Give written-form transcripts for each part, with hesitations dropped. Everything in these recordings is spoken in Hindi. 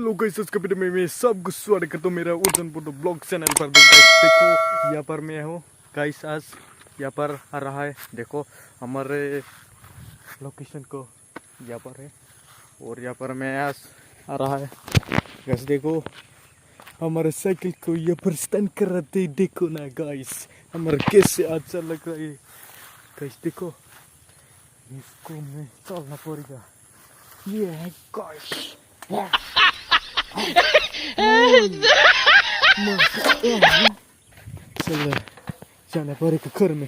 हेलो गाइस, आज के वीडियो में मैं सबको स्वागत करता हूँ मेरा उर्दन पोटो ब्लॉग चैनल पर। देखो यहाँ पर मैं हूँ गाइस, आज यहाँ पर आ रहा है। देखो हमारे लोकेशन को यहाँ पर है और यहाँ पर मैं आज आ रहा है। गाइस देखो हमारे साइकिल को यहाँ पर स्टैंड कर रहे थे। देखो ना गाइस हमारा कैसे अच्छा लग रहा है। गाइस देखो इसको मैं चलना पड़ेगा। ये है गाइस चल पड़े घर में।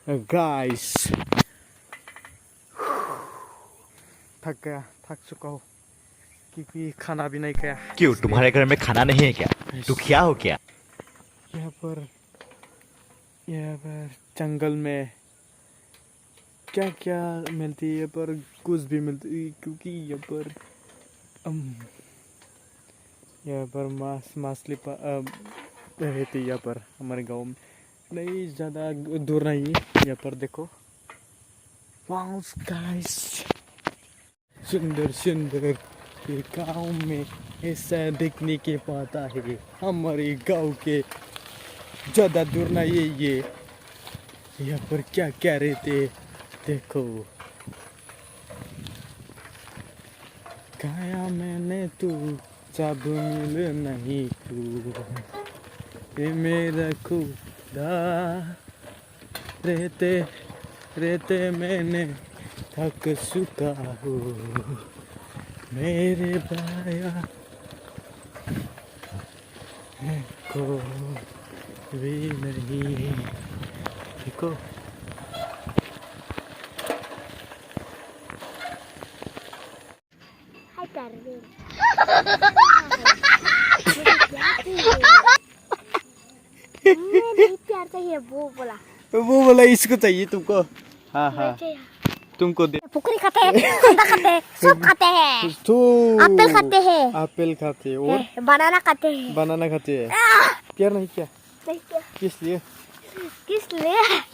गाइस थक गया, थक चुका हूँ क्योंकि खाना भी नहीं खाया। क्यों, तुम्हारे घर में खाना नहीं है क्या? दुखिया हो क्या? यहाँ पर जंगल में क्या क्या मिलती है, यहाँ पर कुछ भी मिलती है क्योंकि यहाँ पर मछली रहती है। यहाँ पर हमारे गांव में नहीं, ज़्यादा दूर नहीं है। यहाँ पर देखो वाओ गाइस, सुंदर सुंदर ये गांव में ऐसा देखने के पाता है। हमारे गांव के ज़्यादा दूर नहीं है ये। यहाँ पर क्या क्या रहते देखो। खाया मैंने तू जब मिल नहीं तू, ये मेरा खुदा रहते रहते मैंने थक चुका हूँ। मेरे बाया को भी नहीं। देखो प्यार चाहिए वो बोला इसको चाहिए तुमको। हाँ हाँ तुमको दे। फुकरी खाते हैं, अंडा खाते हैं, सब खाते हैं, तो एप्पल खाते हैं, एप्पल खाते और बनाना खाते हैं। बनाना खाते हैं। प्यार नहीं किया किस लिए?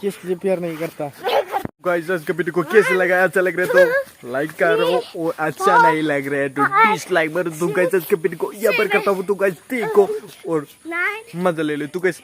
किस लिए प्यार नहीं करता? गाइस आज का वीडियो को कैसे लगा? अच्छा लग रहा है तो लाइक करो और अच्छा नहीं लग रहा है तो डिसलाइक मारो। तो गाइस आज के वीडियो को यहाँ पर करता हूँ तो गाइस देखो और मजा ले लो। तो गाइस